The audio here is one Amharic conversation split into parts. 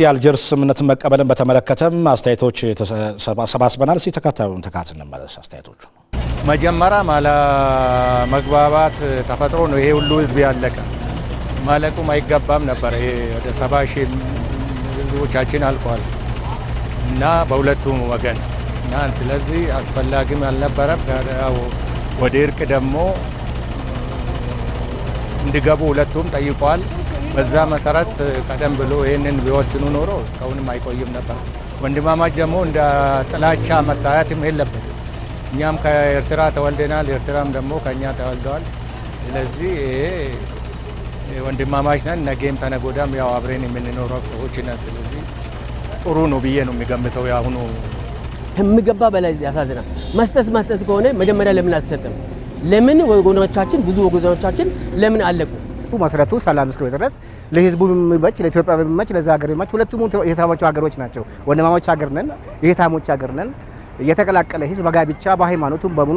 የአልጀርስ ስምምነትን መቀበልን በተመለከተም አስተያየቶች ተሰባስበናል። ተከታዩን ተካተን እንመለስ። አስተያየቶቹ መጀመሪያ ማለ መግባባት ተፈጥሮ ነው ይሄ ሁሉ ህዝብ ያለቀ ማለቁም አይገባም ነበር። ይሄ ወደ 70 ሺህ ህዝቦቻችን አልቋል እና በሁለቱም ወገን እና ስለዚህ አስፈላጊም አልነበረም። ወደ እርቅ ደግሞ እንዲገቡ ሁለቱም ጠይቋል። በዛ መሰረት ቀደም ብሎ ይሄንን ቢወስኑ ኖሮ እስካሁንም አይቆይም ነበር። ወንድማማች ደግሞ እንደ ጥላቻ መታየትም የለበትም። እኛም ከኤርትራ ተወልደናል፣ ኤርትራም ደግሞ ከኛ ተወልደዋል። ስለዚህ ወንድማማች ነን። ነገም ተነጎዳም ያው አብረን የምንኖረው ሰዎች ነን። ስለዚህ ጥሩ ነው ብዬ ነው የሚገምተው። ያሁኑ የሚገባ በላይ ያሳዝናል። መስጠት ከሆነ መጀመሪያ ለምን አልተሰጠም? ለምን ወገኖቻችን ብዙ ወገኖቻችን ለምን አለቁ? መሰረቱ ሰላም እስከሆነ ድረስ ለህዝቡ የሚመች ለኢትዮጵያ የሚመች ለዛ ሀገር የሚመች ሁለቱም የታሞች ሀገሮች ናቸው። ወንድማማች ሀገር ነን፣ የታሞች ሀገር ነን። የተቀላቀለ ህዝብ በጋብቻ በሃይማኖቱም በሙሉ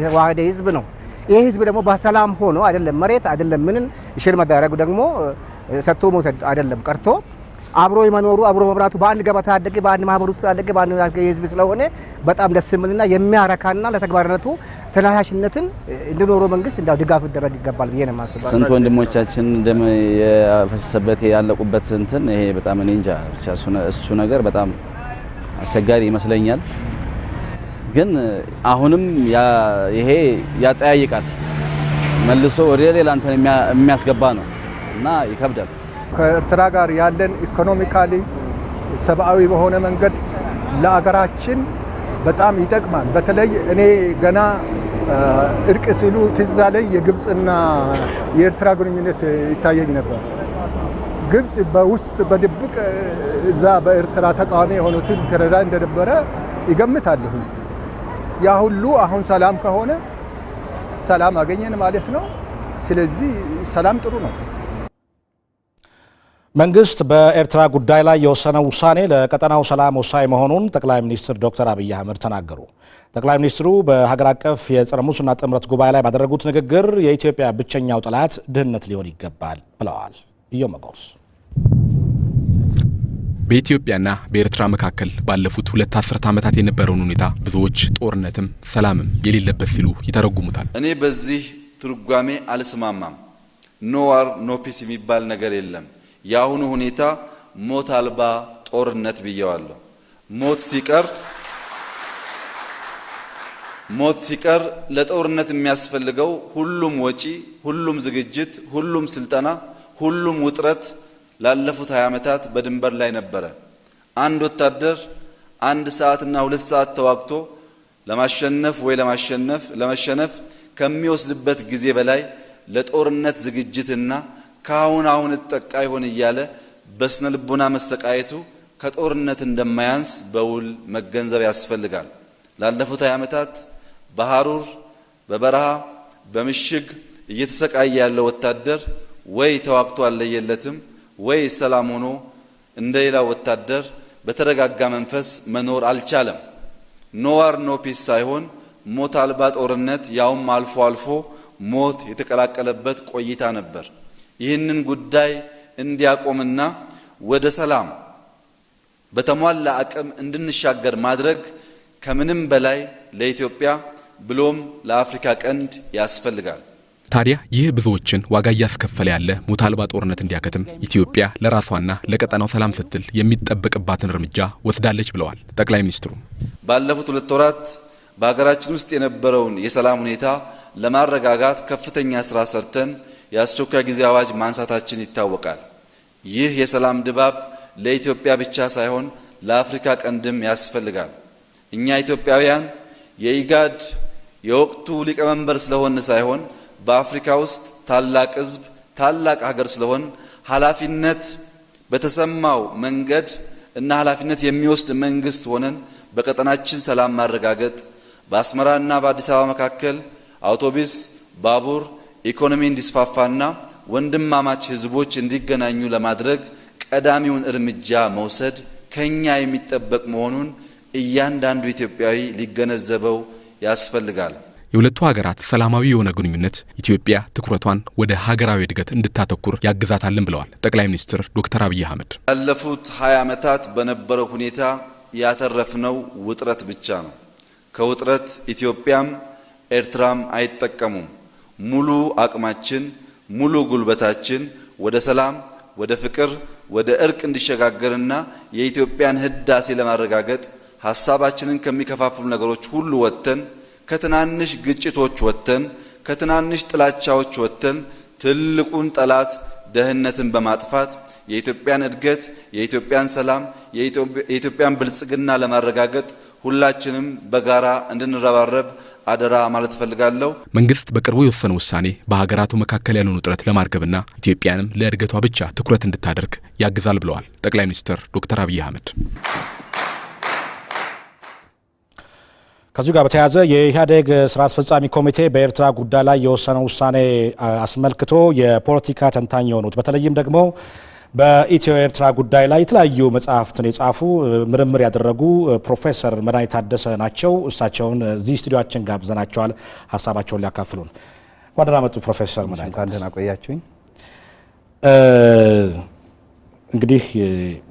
የተዋሃደ ህዝብ ነው። ይሄ ህዝብ ደግሞ በሰላም ሆኖ አይደለም መሬት አይደለም ምንን ሼር መዳረጉ ደግሞ ሰጥቶ መውሰድ አይደለም ቀርቶ አብሮ የመኖሩ አብሮ መብራቱ በአንድ ገበታ ያደገ በአንድ ማህበር ውስጥ ያደገ በአንድ ህዝብ ስለሆነ በጣም ደስ የሚልና የሚያረካና ለተግባራነቱ ተናያሽነትን እንዲኖረው መንግስት እንዳው ድጋፍ ይደረግ ይገባል ብዬ ነው የማስበው። ስንት ወንድሞቻችን ደም ያፈሰሰበት ያለቁበት እንትን ይሄ በጣም እኔ እንጃ ብቻ እሱ ነገር በጣም አስቸጋሪ ይመስለኛል። ግን አሁንም ይሄ ያጠያይቃል መልሶ ወደ ሌላ እንትን የሚያስገባ ነው እና ይከብዳል። ከኤርትራ ጋር ያለን ኢኮኖሚካሊ ሰብአዊ በሆነ መንገድ ለአገራችን በጣም ይጠቅማል። በተለይ እኔ ገና እርቅ ሲሉ ትዝ አለኝ የግብጽና የኤርትራ ግንኙነት ይታየኝ ነበር። ግብጽ በውስጥ በድብቅ እዛ በኤርትራ ተቃዋሚ የሆኑትን ትረዳ እንደነበረ ይገምታለሁ። ያ ሁሉ አሁን ሰላም ከሆነ ሰላም አገኘን ማለት ነው። ስለዚህ ሰላም ጥሩ ነው። መንግስት በኤርትራ ጉዳይ ላይ የወሰነው ውሳኔ ለቀጠናው ሰላም ወሳኝ መሆኑን ጠቅላይ ሚኒስትር ዶክተር አብይ አህመድ ተናገሩ። ጠቅላይ ሚኒስትሩ በሀገር አቀፍ የጸረ ሙስና ጥምረት ጉባኤ ላይ ባደረጉት ንግግር የኢትዮጵያ ብቸኛው ጠላት ድህነት ሊሆን ይገባል ብለዋል። ኢዮመጎስ በኢትዮጵያና በኤርትራ መካከል ባለፉት 2 አስርት ዓመታት የነበረውን ሁኔታ ብዙዎች ጦርነትም ሰላምም የሌለበት ሲሉ ይተረጉሙታል። እኔ በዚህ ትርጓሜ አልስማማም። ኖ ዋር ኖ ፒስ የሚባል ነገር የለም። ያሁኑ ሁኔታ ሞት አልባ ጦርነት ብየዋለሁ። ሞት ሲቀር ለጦርነት የሚያስፈልገው ሁሉም ወጪ፣ ሁሉም ዝግጅት፣ ሁሉም ስልጠና፣ ሁሉም ውጥረት ላለፉት 20 ዓመታት በድንበር ላይ ነበረ። አንድ ወታደር 1 ሰዓትና 2 ሰዓት ተዋግቶ ለማሸነፍ ወይ ለመሸነፍ ከሚወስድበት ጊዜ በላይ ለጦርነት ዝግጅትና ካሁን እጠቃ ይሆን እያለ በስነ ልቦና መሰቃየቱ ከጦርነት እንደማያንስ በውል መገንዘብ ያስፈልጋል። ላለፉት 20 ዓመታት በሐሩር በበረሃ በምሽግ እየተሰቃየ ያለው ወታደር ወይ ተዋግቶ አለየለትም ወይ ሰላም ሆኖ እንደሌላው ወታደር በተረጋጋ መንፈስ መኖር አልቻለም። ኖ ዋር ኖ ፒስ ሳይሆን ሞት አልባ ጦርነት ያውም አልፎ ሞት የተቀላቀለበት ቆይታ ነበር። ይህንን ጉዳይ እንዲያቆምና ወደ ሰላም በተሟላ አቅም እንድንሻገር ማድረግ ከምንም በላይ ለኢትዮጵያ ብሎም ለአፍሪካ ቀንድ ያስፈልጋል። ታዲያ ይህ ብዙዎችን ዋጋ እያስከፈለ ያለ ሞት አልባ ጦርነት እንዲያከትም ኢትዮጵያ ለራሷና ለቀጠናው ሰላም ስትል የሚጠበቅባትን እርምጃ ወስዳለች ብለዋል ጠቅላይ ሚኒስትሩ። ባለፉት 2 ወራት በሀገራችን ውስጥ የነበረውን የሰላም ሁኔታ ለማረጋጋት ከፍተኛ ስራ ሰርተን የአስቸኳይ ጊዜ አዋጅ ማንሳታችን ይታወቃል። ይህ የሰላም ድባብ ለኢትዮጵያ ብቻ ሳይሆን ለአፍሪካ ቀንድም ያስፈልጋል። እኛ ኢትዮጵያውያን የኢጋድ የወቅቱ ሊቀመንበር ስለሆነ ሳይሆን በአፍሪካ ውስጥ ታላቅ ሕዝብ ታላቅ ሀገር ስለሆን ኃላፊነት በተሰማው መንገድ እና ኃላፊነት የሚወስድ መንግስት ሆነን በቀጠናችን ሰላም ማረጋገጥ በአስመራና በአዲስ አበባ መካከል አውቶቡስ ባቡር ኢኮኖሚ እንዲስፋፋና ወንድማማች ህዝቦች እንዲገናኙ ለማድረግ ቀዳሚውን እርምጃ መውሰድ ከኛ የሚጠበቅ መሆኑን እያንዳንዱ ኢትዮጵያዊ ሊገነዘበው ያስፈልጋል። የሁለቱ ሀገራት ሰላማዊ የሆነ ግንኙነት ኢትዮጵያ ትኩረቷን ወደ ሀገራዊ እድገት እንድታተኩር ያግዛታልን ብለዋል ጠቅላይ ሚኒስትር ዶክተር አብይ አህመድ። ያለፉት 20 ዓመታት በነበረው ሁኔታ ያተረፍነው ውጥረት ብቻ ነው። ከውጥረት ኢትዮጵያም ኤርትራም አይጠቀሙም። ሙሉ አቅማችን ሙሉ ጉልበታችን ወደ ሰላም ወደ ፍቅር ወደ እርቅ እንዲሸጋገርና የኢትዮጵያን ህዳሴ ለማረጋገጥ ሐሳባችንን ከሚከፋፍሉ ነገሮች ሁሉ ወጥተን ከትናንሽ ግጭቶች ወጥተን ከትናንሽ ጥላቻዎች ወጥተን ትልቁን ጠላት ደህንነትን በማጥፋት የኢትዮጵያን እድገት የኢትዮጵያን ሰላም የኢትዮጵያን ብልጽግና ለማረጋገጥ ሁላችንም በጋራ እንድንረባረብ አደራ ማለት ፈልጋለሁ። መንግስት በቅርቡ የወሰነው ውሳኔ በሀገራቱ መካከል ያለውን ውጥረት ለማርገብና ኢትዮጵያንም ለእድገቷ ብቻ ትኩረት እንድታደርግ ያግዛል ብለዋል ጠቅላይ ሚኒስትር ዶክተር አብይ አህመድ። ከዚህ ጋር በተያያዘ የኢህአዴግ ስራ አስፈጻሚ ኮሚቴ በኤርትራ ጉዳይ ላይ የወሰነው ውሳኔ አስመልክቶ የፖለቲካ ተንታኝ የሆኑት በተለይም ደግሞ በኢትዮ-ኤርትራ ጉዳይ ላይ የተለያዩ መጽሐፍትን የጻፉ ምርምር ያደረጉ ፕሮፌሰር መድኃኒት ታደሰ ናቸው። እሳቸውን እዚህ ስቱዲዮአችን ጋብዘናቸዋል ሀሳባቸውን ሊያካፍሉን። ወደና መጡ ፕሮፌሰር መድኃኒት ታደሰ ቆያችሁኝ። እንግዲህ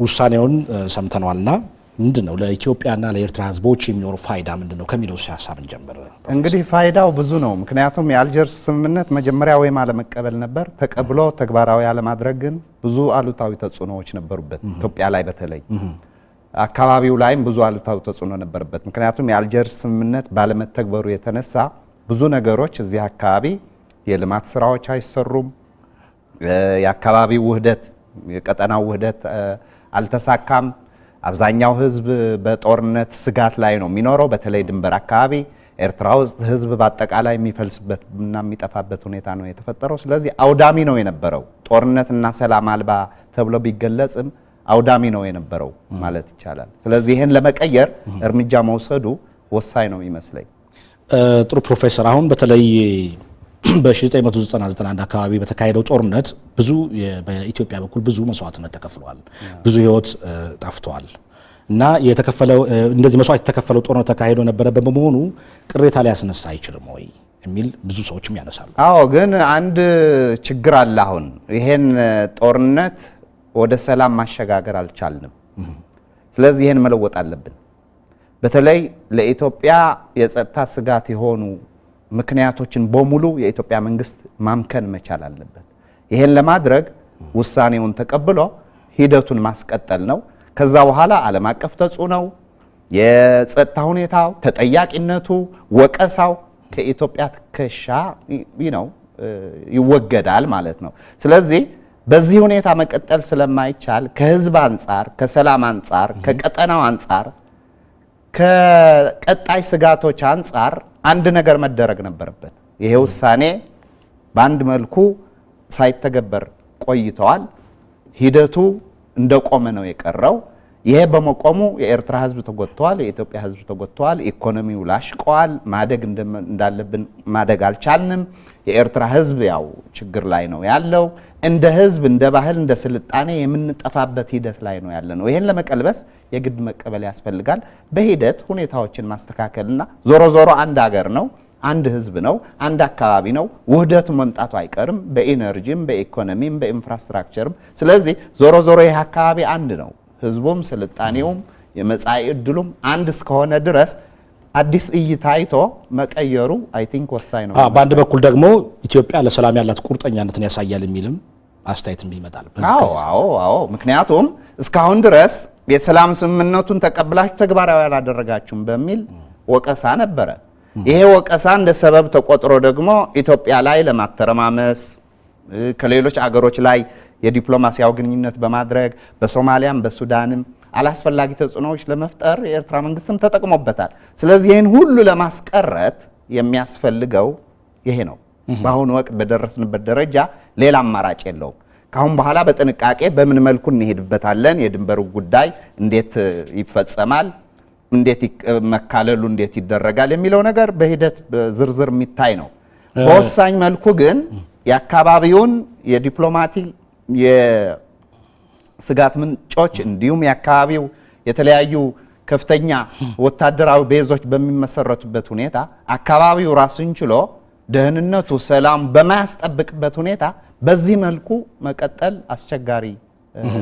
ውሳኔውን ሰምተናልና ምንድነው ለኢትዮጵያና ለኤርትራ ህዝቦች የሚኖረው ፋይዳ ምንድነው ከሚለው ሐሳብ እንጀምር። እንግዲህ ፋይዳው ብዙ ነው። ምክንያቱም የአልጀርስ ስምምነት መጀመሪያ ወይም አለመቀበል ነበር። ተቀብሎ ተግባራዊ አለማድረግ ግን ብዙ አሉታዊ ተጽዕኖዎች ነበሩበት። ኢትዮጵያ ላይ በተለይ አካባቢው ላይም ብዙ አሉታዊ ተጽዕኖ ነበረበት። ምክንያቱም የአልጀርስ ስምምነት ባለመተግበሩ የተነሳ ብዙ ነገሮች እዚህ አካባቢ የልማት ስራዎች አይሰሩም። የአካባቢው ውህደት የቀጠናው ውህደት አልተሳካም። አብዛኛው ህዝብ በጦርነት ስጋት ላይ ነው የሚኖረው። በተለይ ድንበር አካባቢ ኤርትራ ውስጥ ህዝብ በአጠቃላይ የሚፈልስበትና የሚጠፋበት ሁኔታ ነው የተፈጠረው። ስለዚህ አውዳሚ ነው የነበረው። ጦርነትና ሰላም አልባ ተብሎ ቢገለጽም አውዳሚ ነው የነበረው ማለት ይቻላል። ስለዚህ ይሄን ለመቀየር እርምጃ መውሰዱ ወሳኝ ነው ይመስለኝ። ጥሩ ፕሮፌሰር፣ አሁን በተለይ በ1991 አካባቢ በተካሄደው ጦርነት ብዙ በኢትዮጵያ በኩል ብዙ መስዋዕትነት ተከፍሏል። ብዙ ህይወት ጠፍቷል እና የተከፈለው እንደዚህ መስዋዕት የተከፈለው ጦርነት ተካሄዶ ነበር በመሆኑ ቅሬታ ሊያስነሳ አይችልም ወይ የሚል ብዙ ሰዎችም ያነሳሉ። አዎ፣ ግን አንድ ችግር አለ። አሁን ይሄን ጦርነት ወደ ሰላም ማሸጋገር አልቻልንም። ስለዚህ ይሄን መለወጥ አለብን። በተለይ ለኢትዮጵያ የጸጥታ ስጋት የሆኑ ምክንያቶችን በሙሉ የኢትዮጵያ መንግስት ማምከን መቻል አለበት። ይሄን ለማድረግ ውሳኔውን ተቀብሎ ሂደቱን ማስቀጠል ነው። ከዛ በኋላ ዓለም አቀፍ ተጽዕኖው፣ የጸጥታ ሁኔታው፣ ተጠያቂነቱ፣ ወቀሳው ከኢትዮጵያ ትከሻ ይወገዳል ማለት ነው። ስለዚህ በዚህ ሁኔታ መቀጠል ስለማይቻል ከህዝብ አንጻር፣ ከሰላም አንጻር፣ ከቀጠናው አንጻር፣ ከቀጣይ ስጋቶች አንጻር አንድ ነገር መደረግ ነበረበት። ይሄ ውሳኔ በአንድ መልኩ ሳይተገበር ቆይቷል። ሂደቱ እንደቆመ ነው የቀረው። ይሄ በመቆሙ የኤርትራ ህዝብ ተጎድቷል፣ የኢትዮጵያ ህዝብ ተጎድቷል፣ ኢኮኖሚው ላሽቀዋል። ማደግ እንዳለብን ማደግ አልቻልንም። የኤርትራ ህዝብ ያው ችግር ላይ ነው ያለው። እንደ ህዝብ እንደ ባህል እንደ ስልጣኔ የምንጠፋበት ሂደት ላይ ነው ያለነው። ይሄን ለመቀልበስ የግድ መቀበል ያስፈልጋል። በሂደት ሁኔታዎችን ማስተካከልና ዞሮ ዞሮ አንድ ሀገር ነው፣ አንድ ህዝብ ነው፣ አንድ አካባቢ ነው። ውህደቱ መምጣቱ አይቀርም በኢነርጂም በኢኮኖሚም በኢንፍራስትራክቸርም። ስለዚህ ዞሮ ዞሮ ይሄ አካባቢ አንድ ነው። ህዝቡም ስልጣኔውም የመጻኢ ዕድሉም አንድ እስከሆነ ድረስ አዲስ እይታ አይቶ መቀየሩ አይ ቲንክ ወሳኝ ነው። በአንድ በኩል ደግሞ ኢትዮጵያ ለሰላም ያላት ቁርጠኛነትን ያሳያል የሚልም አስተያየትም ይመጣል። አዎ። ምክንያቱም እስካሁን ድረስ የሰላም ስምምነቱን ተቀብላችሁ ተግባራዊ ያላደረጋችሁም በሚል ወቀሳ ነበረ። ይሄ ወቀሳ እንደ ሰበብ ተቆጥሮ ደግሞ ኢትዮጵያ ላይ ለማተረማመስ ከሌሎች አገሮች ላይ የዲፕሎማሲያዊ ግንኙነት በማድረግ በሶማሊያም በሱዳንም አላስፈላጊ ተጽዕኖዎች ለመፍጠር የኤርትራ መንግስትም ተጠቅሞበታል። ስለዚህ ይሄን ሁሉ ለማስቀረት የሚያስፈልገው ይሄ ነው። በአሁኑ ወቅት በደረስንበት ደረጃ ሌላ አማራጭ የለውም። ካሁን በኋላ በጥንቃቄ በምን መልኩ እንሄድበታለን፣ የድንበሩ ጉዳይ እንዴት ይፈጸማል፣ እንዴት መካለሉ እንዴት ይደረጋል የሚለው ነገር በሂደት ዝርዝር የሚታይ ነው። በወሳኝ መልኩ ግን የአካባቢውን የዲፕሎማቲ የስጋት ምንጮች እንዲሁም የአካባቢው የተለያዩ ከፍተኛ ወታደራዊ ቤዞች በሚመሰረቱበት ሁኔታ አካባቢው ራሱን ችሎ ደህንነቱ ሰላም በማያስጠብቅበት ሁኔታ በዚህ መልኩ መቀጠል አስቸጋሪ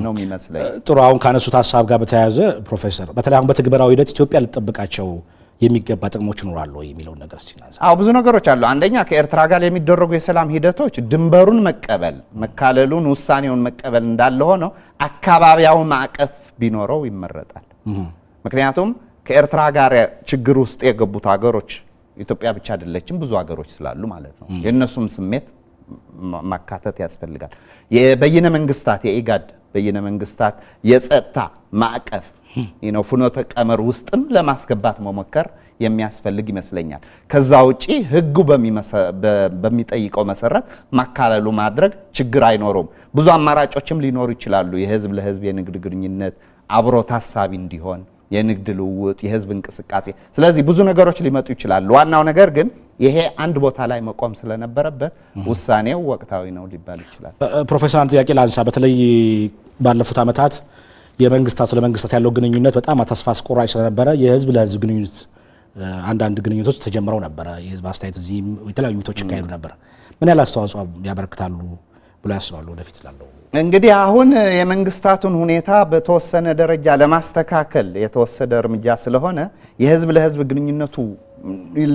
ነው የሚመስለኝ። ጥሩ አሁን ካነሱት ሐሳብ ጋር በተያያዘ ፕሮፌሰር በተለይ አሁን በትግበራዊ ሂደት ኢትዮጵያ ልትጠብቃቸው የሚገባ ጥቅሞች ይኖራሉ የሚለው ነገር ሲናዛ ብዙ ነገሮች አሉ። አንደኛ ከኤርትራ ጋር የሚደረጉ የሰላም ሂደቶች ድንበሩን መቀበል መካለሉን ውሳኔውን መቀበል እንዳለ ሆኖ አካባቢያው ማዕቀፍ ቢኖረው ይመረጣል። ምክንያቱም ከኤርትራ ጋር ችግር ውስጥ የገቡት ሀገሮች ኢትዮጵያ ብቻ አይደለችም ብዙ ሀገሮች ስላሉ ማለት ነው። የነሱም ስሜት ማካተት ያስፈልጋል። የበይነ መንግስታት የኢጋድ በይነ መንግስታት የጸጥታ ማዕቀፍ ፍኖተ ቀመር ውስጥም ለማስገባት መሞከር የሚያስፈልግ ይመስለኛል። ከዛ ውጪ ህጉ በሚጠይቀው መሰረት ማካለሉ ማድረግ ችግር አይኖርም። ብዙ አማራጮችም ሊኖሩ ይችላሉ። የህዝብ ለህዝብ የንግድ ግንኙነት አብሮ ታሳቢ እንዲሆን የንግድ ልውውጥ የህዝብ እንቅስቃሴ ስለዚህ ብዙ ነገሮች ሊመጡ ይችላሉ። ዋናው ነገር ግን ይሄ አንድ ቦታ ላይ መቆም ስለነበረበት ውሳኔው ወቅታዊ ነው ሊባል ይችላል። ፕሮፌሰር አንተ ጥያቄ ላንሳ። በተለይ ባለፉት ዓመታት የመንግስታቱ ለመንግስታት ያለው ግንኙነት በጣም ተስፋ አስቆራጭ ስለነበረ የህዝብ ለህዝብ ግንኙነት አንዳንድ ግንኙነቶች ተጀምረው ነበር። የህዝብ አስተያየት እዚህም የተለያዩ ውይይቶች ይካሄዱ ነበር። ምን ያህል አስተዋጽኦ ያበረክታሉ ብሎ ያስባሉ ወደፊት ላለው? እንግዲህ አሁን የመንግስታቱን ሁኔታ በተወሰነ ደረጃ ለማስተካከል የተወሰደ እርምጃ ስለሆነ የህዝብ ለህዝብ ግንኙነቱ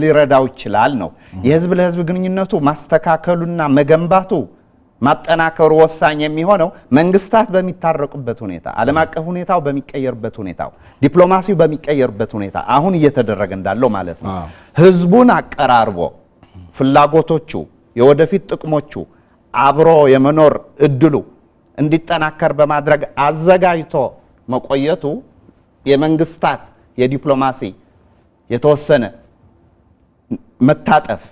ሊረዳው ይችላል ነው። የህዝብ ለህዝብ ግንኙነቱ ማስተካከሉና መገንባቱ ማጠናከሩ ወሳኝ የሚሆነው መንግስታት በሚታረቁበት ሁኔታ ዓለም አቀፍ ሁኔታው በሚቀየርበት ሁኔታው ዲፕሎማሲው በሚቀየርበት ሁኔታ አሁን እየተደረገ እንዳለው ማለት ነው። ህዝቡን አቀራርቦ ፍላጎቶቹ የወደፊት ጥቅሞቹ አብሮ የመኖር እድሉ እንዲጠናከር በማድረግ አዘጋጅቶ መቆየቱ የመንግስታት የዲፕሎማሲ የተወሰነ መታጠፍ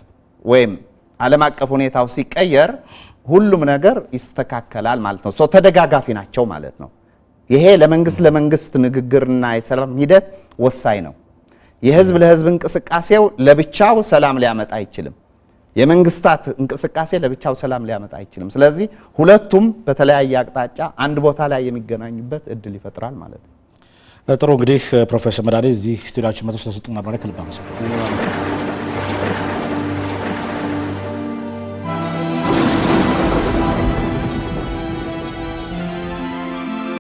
ወይም ዓለም አቀፍ ሁኔታው ሲቀየር ሁሉም ነገር ይስተካከላል ማለት ነው። ተደጋጋፊ ናቸው ማለት ነው። ይሄ ለመንግስት ንግግርና የሰላም ሂደት ወሳኝ ነው። የህዝብ ለህዝብ እንቅስቃሴው ለብቻው ሰላም ሊያመጣ አይችልም። የመንግስታት እንቅስቃሴ ለብቻው ሰላም ሊያመጣ አይችልም። ስለዚህ ሁለቱም በተለያየ አቅጣጫ አንድ ቦታ ላይ የሚገናኙበት እድል ይፈጥራል ማለት ነው። ጥሩ እንግዲህ ፕሮፌሰር መድኃኔ እዚህ ስቱዲዮአችን መጥተው ስለሰጡን ማብራሪያ ከልብ አመሰግናለሁ።